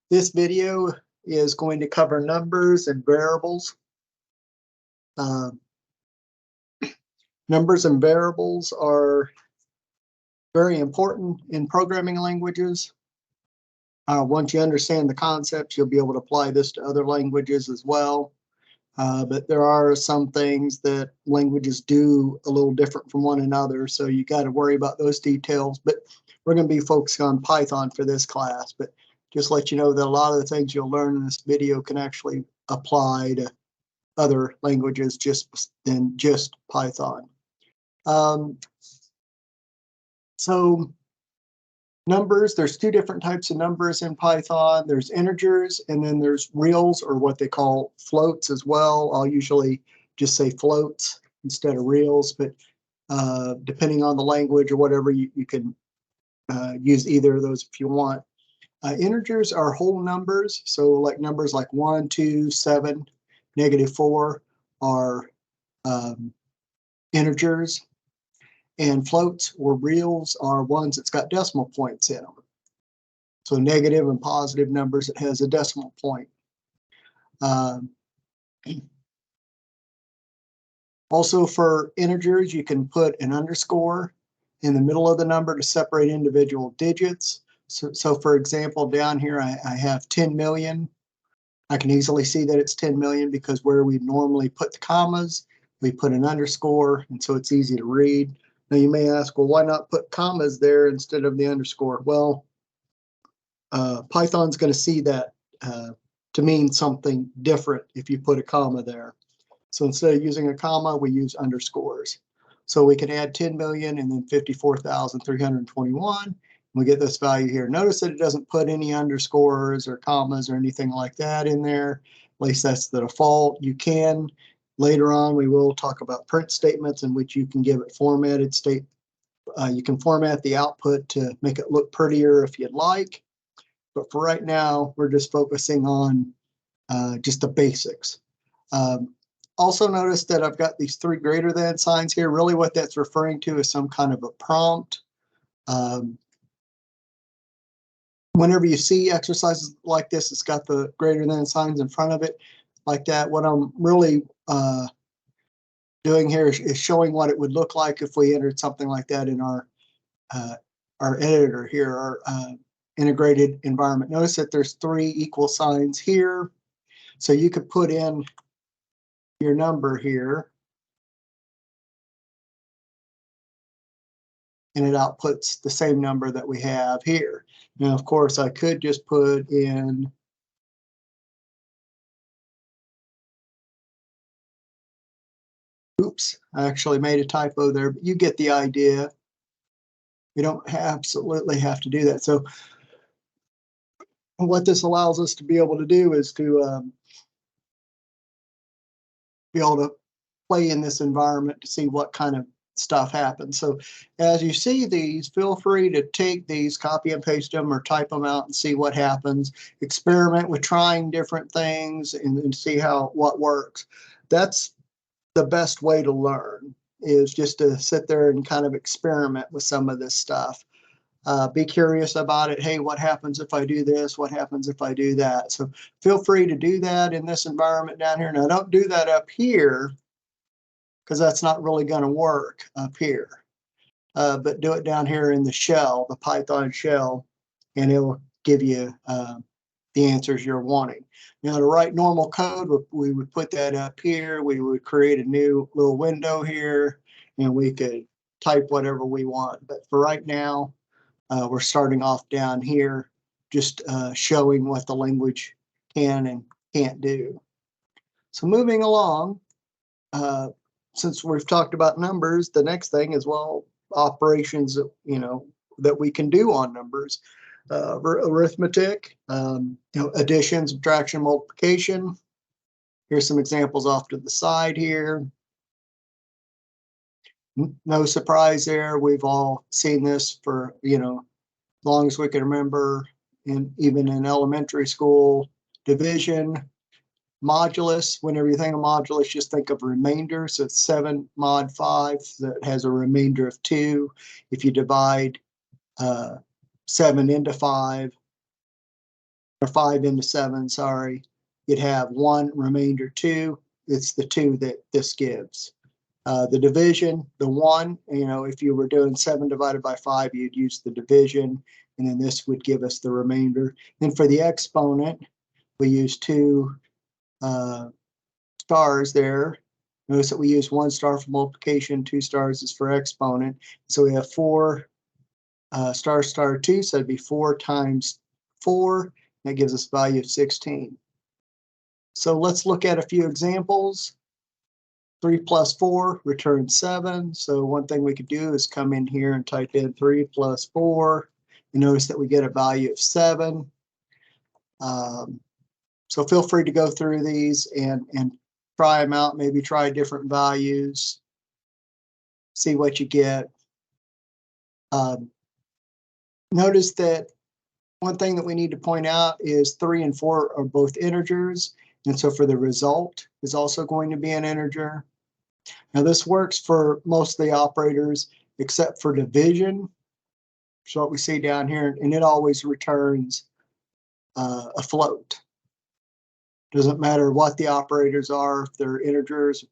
This video is going to cover numbers and variables. Numbers and variables are very important in programming languages. Once you understand the concepts, you'll be able to apply this to other languages as well. But there are some things that languages do a little different from one another, so you got to worry about those details. But we're going to be focusing on Python for this class. But just let you know that a lot of the things you'll learn in this video can actually apply to other languages than just Python. So numbers, there's two different types of numbers in Python. There's integers, and then there's reals, or what they call floats as well. I'll usually just say floats instead of reals, but depending on the language or whatever, you can use either of those if you want. Integers are whole numbers, so like numbers like 1, 2, 7, -4 are integers. And floats or reals are ones that's got decimal points in them. So negative and positive numbers that has a decimal point. Also for integers, you can put an underscore in the middle of the number to separate individual digits. So for example, down here I have 10 million. I can easily see that it's 10 million because where we normally put the commas, we put an underscore, and so it's easy to read. Now you may ask, well, why not put commas there instead of the underscore? Well, Python's going to see that to mean something different if you put a comma there. So instead of using a comma, we use underscores. So we can add 10 million and then 54,321. We get this value here. Notice that it doesn't put any underscores or commas or anything like that in there. At least that's the default. You can. Later on, we will talk about print statements in which you can give it formatted state. You can format the output to make it look prettier if you'd like. But for right now, we're just focusing on just the basics. Also notice that I've got these 3 greater than signs here. Really what that's referring to is some kind of a prompt. Whenever you see exercises like this, it's got the greater than signs in front of it like that. What I'm really doing here is showing what it would look like if we entered something like that in our editor here, our integrated environment. Notice that there's 3 equal signs here. So you could put in your number here, and it outputs the same number that we have here. Now, of course, I could just put in oops, I actually made a typo there, but you get the idea. You don't absolutely have to do that. So what this allows us to be able to do is to be able to play in this environment to see what kind of stuff happens. So as you see these, feel free to take these, copy and paste them, or type them out and see what happens. Experiment with trying different things and see what works. That's the best way to learn, is just to sit there and kind of experiment with some of this stuff. Be curious about it. Hey, what happens if I do this? What happens if I do that? So feel free to do that in this environment down here. Now don't do that up here, because that's not really going to work up here. But do it down here in the shell, the Python shell, and it will give you the answers you're wanting. Now, to write normal code, we would put that up here. We would create a new little window here, and we could type whatever we want. But for right now, we're starting off down here, just showing what the language can and can't do. So moving along, since we've talked about numbers, the next thing is, well, operations that we can do on numbers. Arithmetic, addition, subtraction, multiplication. Here's some examples off to the side here. No surprise there. We've all seen this for, as long as we can remember, even in elementary school. Division, modulus. Whenever you think of modulus, just think of remainder. So it's 7 mod 5 that has a remainder of 2. If you divide 7 into 5, or 5 into 7, sorry, you'd have 1 remainder 2. It's the 2 that this gives. The division, the 1, if you were doing 7 divided by 5, you'd use the division, and then this would give us the remainder. Then for the exponent, we use 2 stars there. Notice that we use 1 star for multiplication, 2 stars is for exponent. So we have 4 star star 2, so it'd be 4 times 4. That gives us a value of 16. So let's look at a few examples. 3 plus 4 returns 7. So one thing we could do is come in here and type in 3 plus 4. You notice that we get a value of 7. So feel free to go through these and try them out, maybe try different values, see what you get. Notice that one thing that we need to point out is 3 and 4 are both integers, and so for the result is also going to be an integer. Now this works for most of the operators except for division. So what we see down here, and it always returns a float. Doesn't matter what the operators are, if they're integers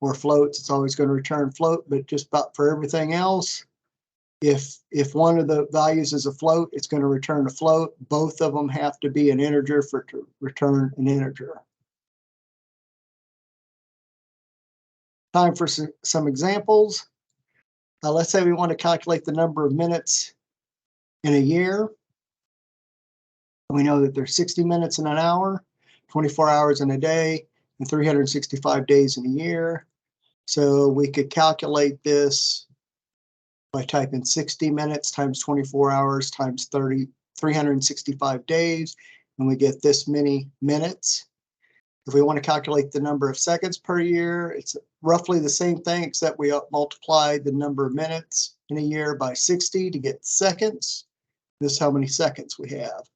or floats, it's always going to return float. But just about for everything else, if one of the values is a float, it's going to return a float. Both of them have to be an integer for it to return an integer. Time for some examples. Let's say we want to calculate the number of minutes in a year. We know that there's 60 minutes in an hour, 24 hours in a day, and 365 days in a year. So we could calculate this by typing 60 minutes times 24 hours times 365 days, and we get this many minutes. If we want to calculate the number of seconds per year, it's roughly the same thing, except we multiply the number of minutes in a year by 60 to get seconds. This is how many seconds we have.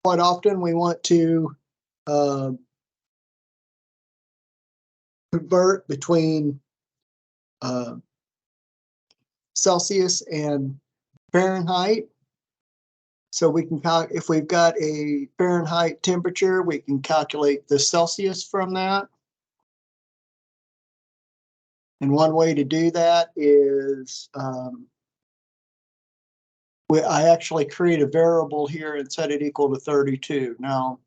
Quite often we want to convert between Celsius and Fahrenheit. So we can if we've got a Fahrenheit temperature, we can calculate the Celsius from that. And one way to do that is I actually create a variable here and set it equal to 32. Now,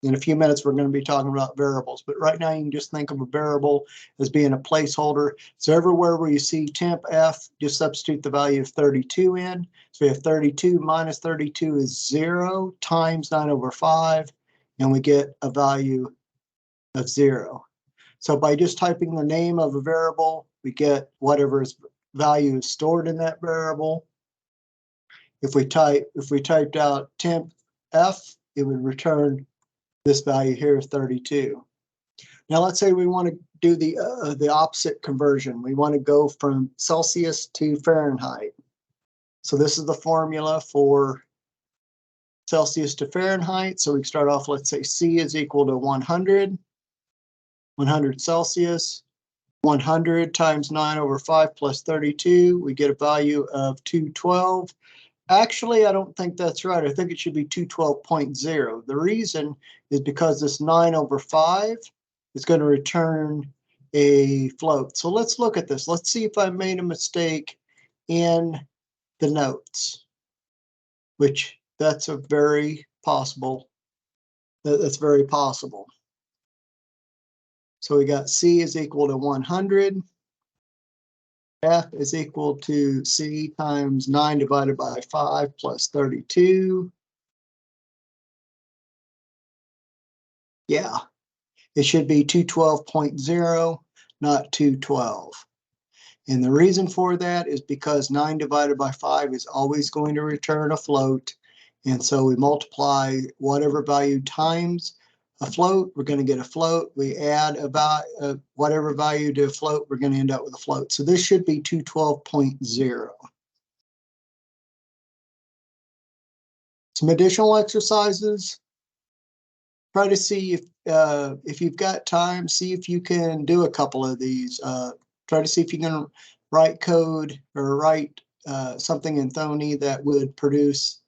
in a few minutes, we're going to be talking about variables, but right now you can just think of a variable as being a placeholder. So everywhere where you see temp F, just substitute the value of 32 in. So we have 32 minus 32 is 0 times 9/5, and we get a value of 0. So by just typing the name of a variable, we get whatever value is stored in that variable. If we typed out temp F, it would return this value here, 32. Now let's say we want to do the opposite conversion. We want to go from Celsius to Fahrenheit. So this is the formula for Celsius to Fahrenheit. So we start off, let's say C is equal to 100. 100 Celsius. 100 times 9/5 plus 32. We get a value of 212. Actually, I don't think that's right. I think it should be 212.0. The reason is because this 9/5 is going to return a float. So let's look at this. Let's see if I made a mistake in the notes, which that's a very possible. That's very possible. So we got C is equal to 100. F is equal to C times 9 divided by 5 plus 32. Yeah, it should be 212.0, not 212. And the reason for that is because 9 divided by 5 is always going to return a float. And so we multiply whatever value times a float, we're going to get a float. We add about whatever value to a float, we're going to end up with a float. So this should be 212.0. Some additional exercises. Try to see if you've got time, see if you can do a couple of these. Try to see if you can write code or write something in Thony that would produce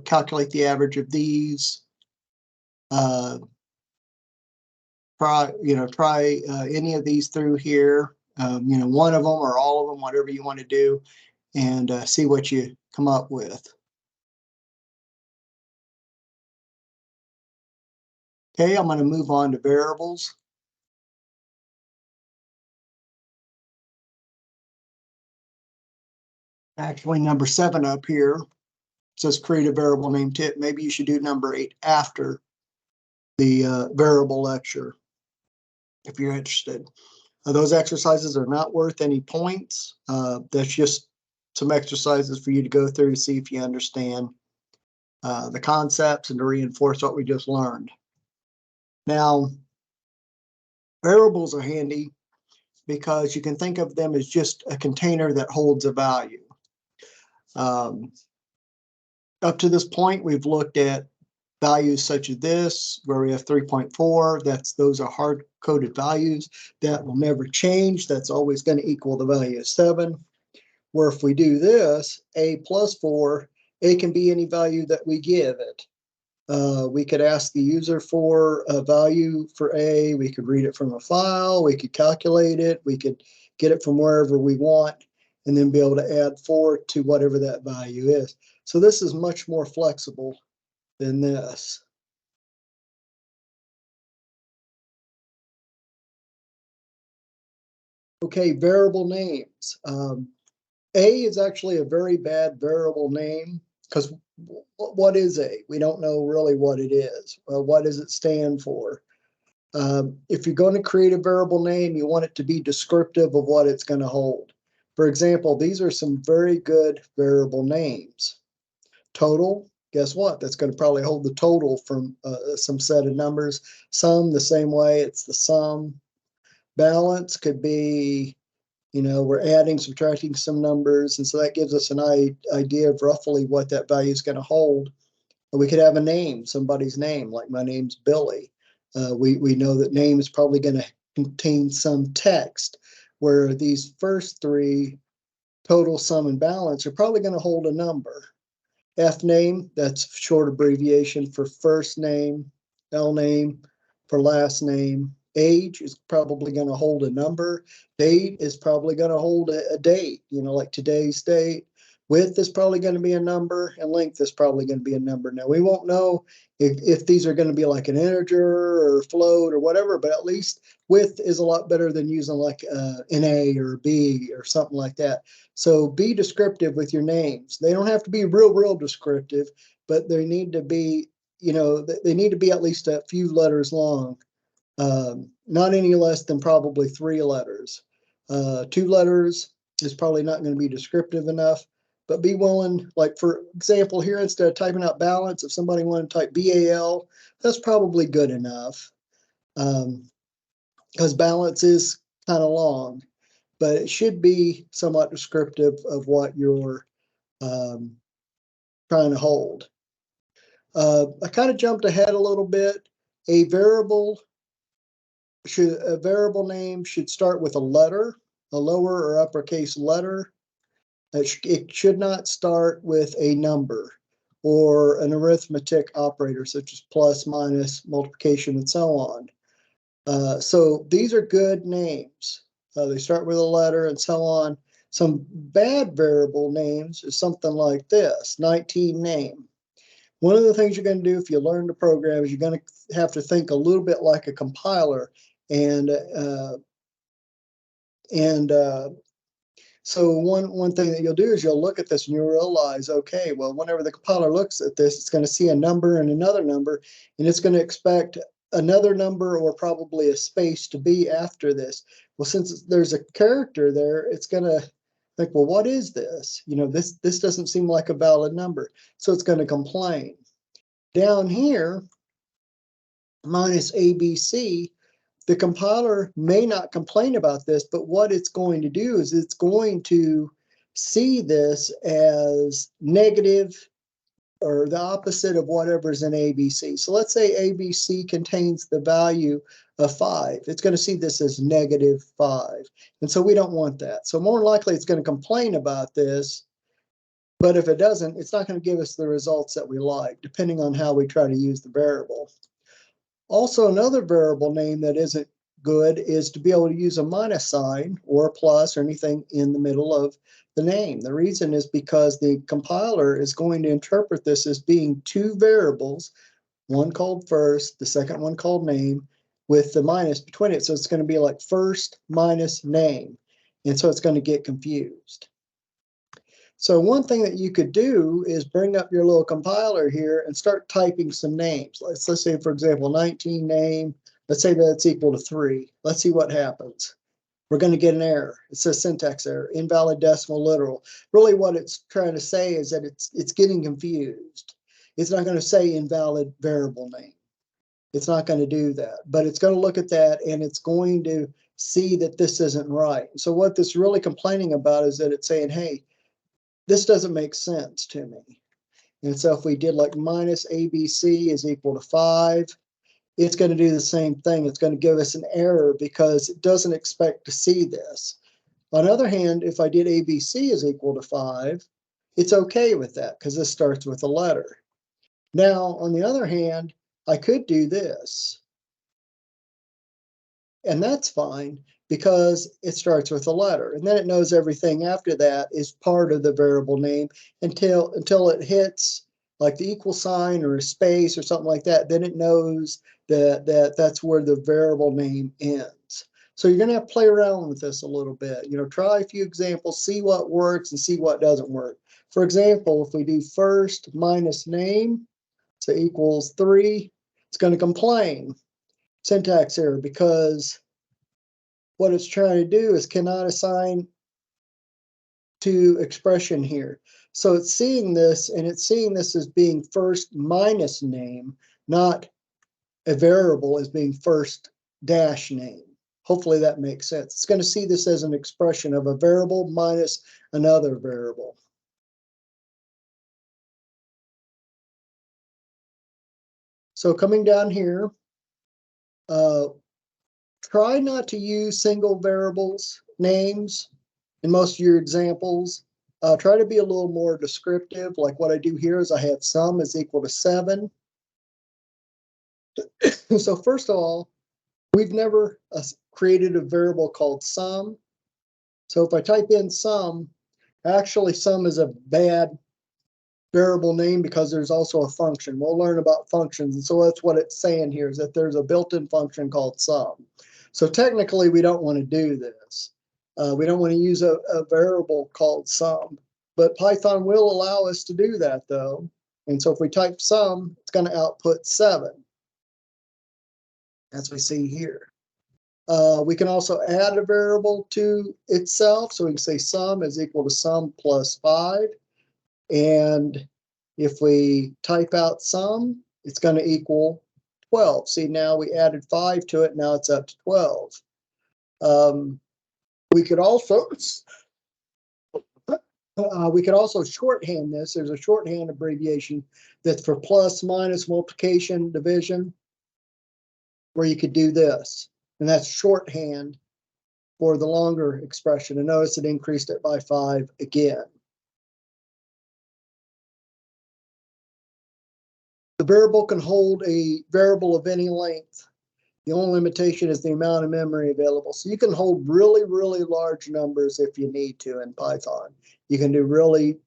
calculate the average of these. Try any of these through here. One of them or all of them, whatever you want to do, and see what you come up with. Okay, I'm going to move on to variables. Actually, number 7 up here says create a variable named tip. Maybe you should do number 8 after the variable lecture if you're interested. Those exercises are not worth any points. That's just some exercises for you to go through to see if you understand the concepts and to reinforce what we just learned. Now, variables are handy because you can think of them as just a container that holds a value. Up to this point, we've looked at values such as this, where we have 3.4. Those are hard-coded values that will never change. That's always going to equal the value of 7. Where if we do this, a plus 4, a can be any value that we give it. We could ask the user for a value for a. We could read it from a file. We could calculate it. We could get it from wherever we want, and then be able to add 4 to whatever that value is. So this is much more flexible than this. Okay, variable names. A is actually a very bad variable name because what is A? We don't know really what it is. What does it stand for? If you're going to create a variable name, you want it to be descriptive of what it's going to hold. For example, these are some very good variable names. Total, guess what? That's going to probably hold the total from some set of numbers. Sum, the same way, it's the sum. Balance could be, we're adding, subtracting some numbers, and so that gives us an idea of roughly what that value is going to hold. We could have a name, somebody's name, like my name's Billy. We know that name is probably going to contain some text, where these first 3, total, sum, and balance, are probably going to hold a number. F name, that's short abbreviation for first name. L name for last name. Age is probably going to hold a number. Date is probably going to hold a date, like today's date. Width is probably going to be a number, and length is probably going to be a number. Now, we won't know if these are going to be like an integer or float or whatever, but at least width is a lot better than using like an A or a B or something like that. So be descriptive with your names. They don't have to be real descriptive, but they need to be, they need to be at least a few letters long. Not any less than probably 3 letters. 2 letters is probably not going to be descriptive enough, but be willing, like for example here, instead of typing out balance, if somebody wanted to type BAL, that's probably good enough, because balance is kind of long, but it should be somewhat descriptive of what you're trying to hold. I kind of jumped ahead a little bit. A variable name should start with a letter, a lower or uppercase letter. It should not start with a number or an arithmetic operator such as plus, minus, multiplication, and so on. So these are good names. They start with a letter and so on. Some bad variable names is something like this, 19 name. One of the things you're going to do if you learn to program is you're going to have to think a little bit like a compiler. So one thing that you'll do is you'll look at this and you'll realize, okay, well, whenever the compiler looks at this, it's going to see a number and another number, and it's going to expect another number or probably a space to be after this. Well, since there's a character there, it's going to think, well, what is this? This doesn't seem like a valid number. So it's going to complain. Down here, minus ABC, the compiler may not complain about this, but what it's going to do is it's going to see this as negative or the opposite of whatever's in ABC. So let's say ABC contains the value of 5. It's going to see this as negative 5. And so we don't want that. So more likely it's going to complain about this But if it doesn't, it's not going to give us the results that we like, depending on how we try to use the variable. Also, another variable name that isn't good is to be able to use a minus sign or a plus or anything in the middle of the name. The reason is because the compiler is going to interpret this as being two variables, one called first, the second one called name, with the minus between it. So it's going to be like first minus name. And so it's going to get confused. So one thing that you could do is bring up your little compiler here and start typing some names. Let's say, for example, 19 name. Let's say that's equal to 3. Let's see what happens. We're going to get an error. It says syntax error, invalid decimal literal. Really what it's trying to say is that it's getting confused. It's not going to say invalid variable name. It's not going to do that, but it's going to look at that and it's going to see that this isn't right. So what this is really complaining about is that it's saying, hey, this doesn't make sense to me. And so if we did like minus ABC is equal to 5, it's going to do the same thing. It's going to give us an error because it doesn't expect to see this. On the other hand, if I did ABC is equal to 5, it's okay with that because this starts with a letter. Now, on the other hand, I could do this. And that's fine because it starts with a letter. And then it knows everything after that is part of the variable name until it hits like the equal sign or a space or something like that. Then it knows that that's where the variable name ends. So you're going to have to play around with this a little bit. You know, try a few examples, see what works and see what doesn't work. For example, if we do first minus name, so equals 3, it's going to complain. Syntax error because what it's trying to do is cannot assign to expression here. So it's seeing this and it's seeing this as being first minus name, not a variable as being first dash name. Hopefully that makes sense. It's going to see this as an expression of a variable minus another variable. So coming down here, try not to use single variables names in most of your examples. Try to be a little more descriptive. Like what I do here is I have sum is equal to 7. So first of all, we've never created a variable called sum. So if I type in sum, actually sum is a bad variable name because there's also a function. We'll learn about functions. And so that's what it's saying here is that there's a built-in function called sum. So technically we don't want to do this. We don't want to use a variable called sum, but Python will allow us to do that though. And so if we type sum, it's going to output 7, as we see here. We can also add a variable to itself. So we can say sum is equal to sum plus 5. And if we type out sum, it's going to equal 12. See, now we added 5 to it. Now it's up to 12. We could also shorthand this. There's a shorthand abbreviation that's for plus, minus, multiplication, division, where you could do this. And that's shorthand for the longer expression. And notice it increased it by 5 again. The variable can hold a variable of any length. The only limitation is the amount of memory available. So you can hold really, really large numbers if you need to in Python. You can do really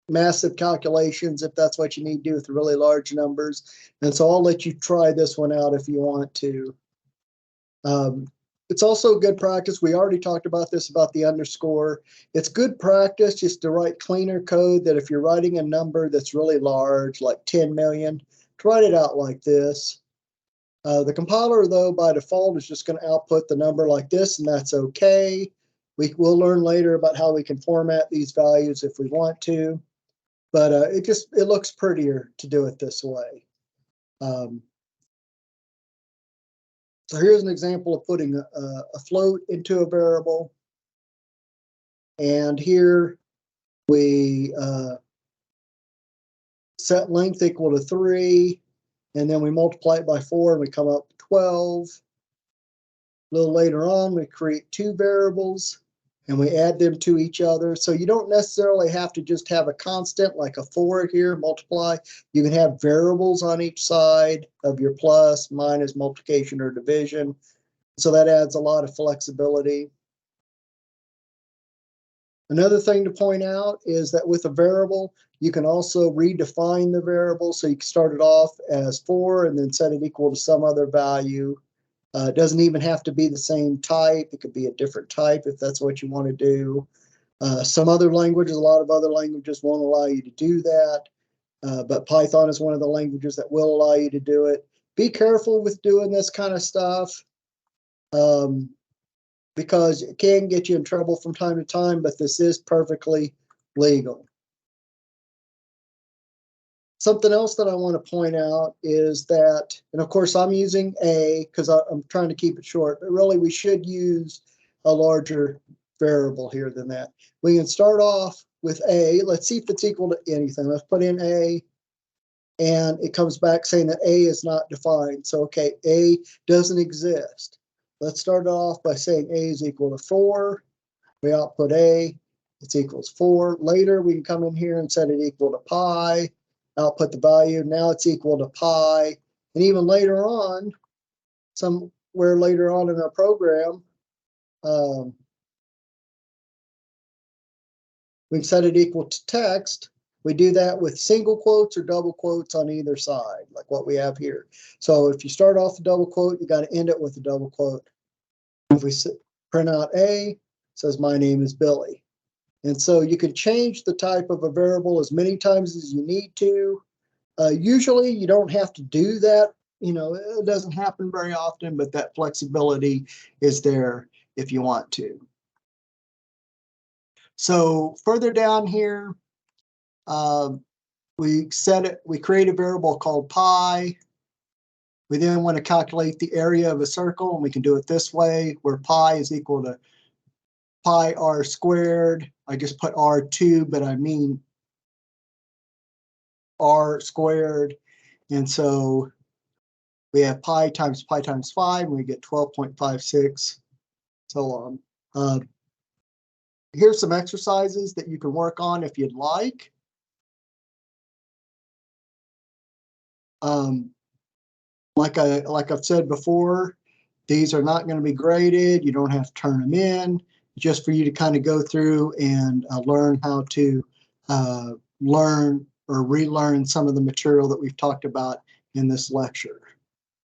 massive calculations if that's what you need to do with really large numbers. And so I'll let you try this one out if you want to. It's also good practice. We already talked about this, about the underscore. It's good practice just to write cleaner code that if you're writing a number that's really large, like 10 million, to write it out like this. The compiler, though, by default is just going to output the number like this, and that's okay. We'll learn later about how we can format these values if we want to, but it looks prettier to do it this way. So here's an example of putting a float into a variable. And here we set length equal to 3, and then we multiply it by 4, and we come up 12. A little later on, we create 2 variables. and we add them to each other. So you don't necessarily have to just have a constant like a 4 here, multiply. You can have variables on each side of your plus, minus, multiplication, or division. So that adds a lot of flexibility. Another thing to point out is that with a variable, you can also redefine the variable. So you can start it off as 4 and then set it equal to some other value. It doesn't even have to be the same type. It could be a different type if that's what you want to do. Some other languages, a lot of other languages won't allow you to do that, but Python is one of the languages that will allow you to do it. Be careful with doing this kind of stuff because it can get you in trouble from time to time, but this is perfectly legal. Something else that I want to point out is that, and of course I'm using A because I'm trying to keep it short, but really we should use a larger variable here than that. We can start off with A. Let's see if it's equal to anything. Let's put in A, and it comes back saying that A is not defined. So, okay, A doesn't exist. Let's start off by saying A is equal to 4. We output A, it's equals 4. Later, we can come in here and set it equal to pi, output the value. Now it's equal to pi. And even later on, somewhere later on in our program, we can set it equal to text. We do that with single quotes or double quotes on either side, like what we have here. So if you start off a double quote, you got to end it with a double quote. If we print out A, it says my name is Billy. And so you can change the type of a variable as many times as you need to. Usually you don't have to do that. You know, it doesn't happen very often, but that flexibility is there if you want to. So further down here, we create a variable called pi. We then want to calculate the area of a circle, and we can do it this way, where pi is equal to pi r squared. I just put r2, but I mean r squared. And so we have pi times 5, and we get 12.56, so on. Here's some exercises that you can work on if you'd like. Like I've said before, these are not going to be graded. You don't have to turn them in, just for you to kind of go through and learn how to learn or relearn some of the material that we've talked about in this lecture.